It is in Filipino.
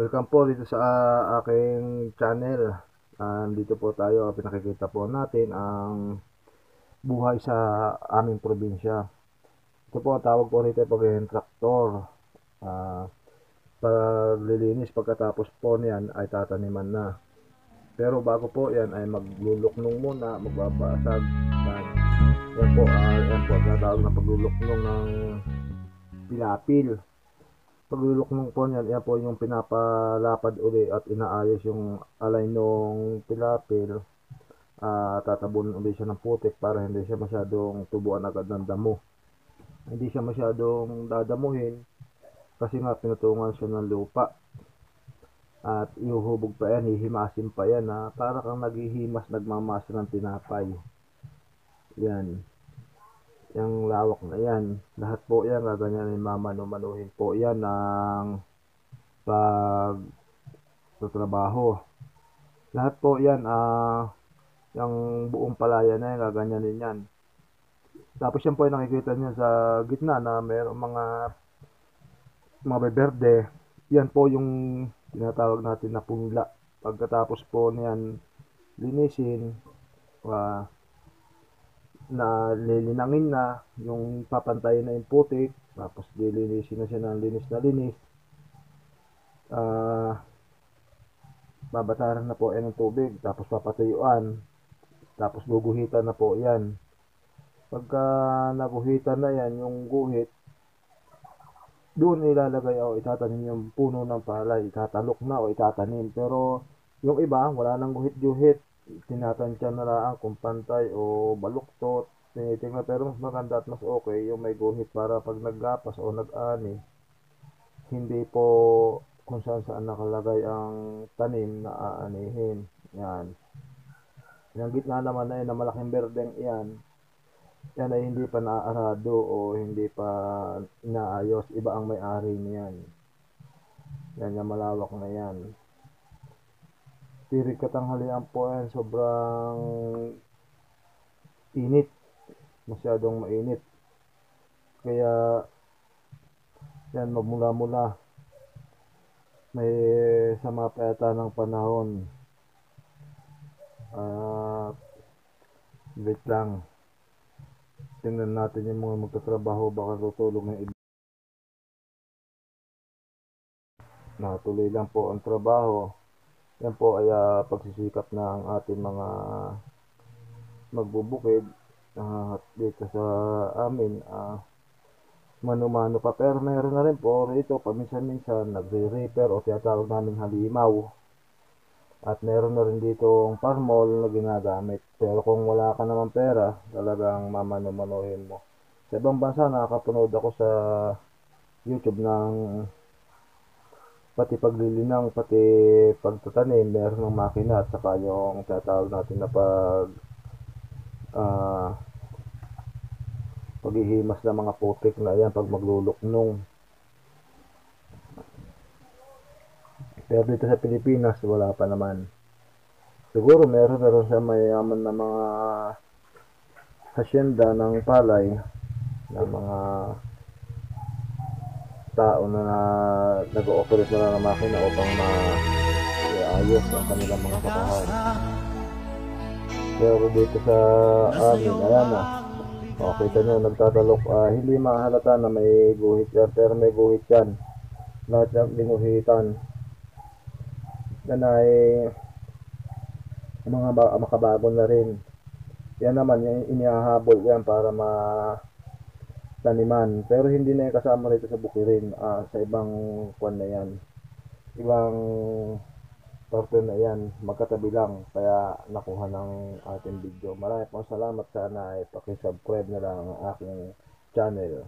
Welcome po dito sa aking channel. Dito po tayo, pinakikita po natin ang buhay sa aming probinsya. Ito po ang tawag po rito pag traktor. Paglilinis pagkatapos po niyan ay tataniman na. Pero bago po yan ay magluluknong muna, magbabasag. Yan po, tatawag na pagluluknong ng pilapil. Pagluluknong po niyan, yan po yung pinapalapad uli at inaayos yung alay nung pilapil. Tatabunan uli siya ng putik para hindi siya masyadong tubuan agad ng damo. Hindi siya masyadong dadamuhin kasi nga pinutungan siya ng lupa. At ihuhubog pa yan, hihimasin pa yan para kang naghihimas, nagmamasa ng tinapay. Yan. Yung lawak na yan, lahat po yan gaganyan, mamanu-manuhin po yan ng pagtatrabaho. Lahat po yan, yung buong palaya na yan, gaganyanin yan. Tapos yan po yung nakikita nyo sa gitna na mayroong mga berde. Yan po yung tinatawag natin na punla. Pagkatapos po niyan linisin, na lilinangin na yung papantayin na yung putik, tapos lilinisin na siya ng linis na linis. Babataran na po yan ng tubig, tapos papatuyuan, tapos guguhitan na po yan. Pagka naguhitan na yan yung guhit, doon ilalagay o itatanim yung puno ng palay, itatalok na o itatanim. Pero yung iba wala nang guhit-guhit, tinatansya na lang kung pantay o baluktot, tinitingnan. Pero mas maganda at mas okay yung may guhit para pag naggapas o nag-ani, hindi po kung saan nakalagay ang tanim na aanihin. Yan. Yung gitna naman na yun, na malaking berdeng yan ay hindi pa naaarado o hindi pa inaayos, iba ang may-ari niyan. Yan, yung malawak na yan. Tirik katanghalian po yan, sobrang init, masyadong mainit. Kaya yan, magmula-mula may sama pa yata ng panahon. Wait lang, tingnan natin yung mga magtatrabaho, baka tutulog ng iba. Natuloy lang po ang trabaho. Yan po ay pagsisikap ng ating mga magbubukid dito sa amin. Mano-mano pa, pero meron na rin po rito paminsan-minsan nagre-repair o tinatawag namin halimaw. At meron na rin dito ang parmol na ginagamit. Pero kung wala ka naman pera, talagang mamano-manohin mo. Sa ibang bansa nakakapanood ako sa YouTube ng pati paglilinang, pati pagtatanim, meron ng makina at saka yung tatawag natin na paghihimas ng mga putik na yan pag magluluknong. Pero dito sa Pilipinas wala pa naman. Siguro meron sa mayaman na mga hasyenda ng palay na mga tao na nag-ooperate na ng makina upang maayos ang kanilang mga kapahan. Pero dito sa amin, ayan na. Kita nyo, nagtatalok. Hindi mahalata na may guhit yan, pero may guhit yan. Lahat yung binuhitan. Yan ay mga makabago na rin. Yan naman, yung inihahabol yan para taniman, pero hindi na yung kasama rito sa bukirin. Sa ibang kwan na yan, ibang parte na yan, magkatabi lang, kaya nakuha ng ating video. Maraming pong salamat. Sana ay pakisubscribe na lang ang aking channel.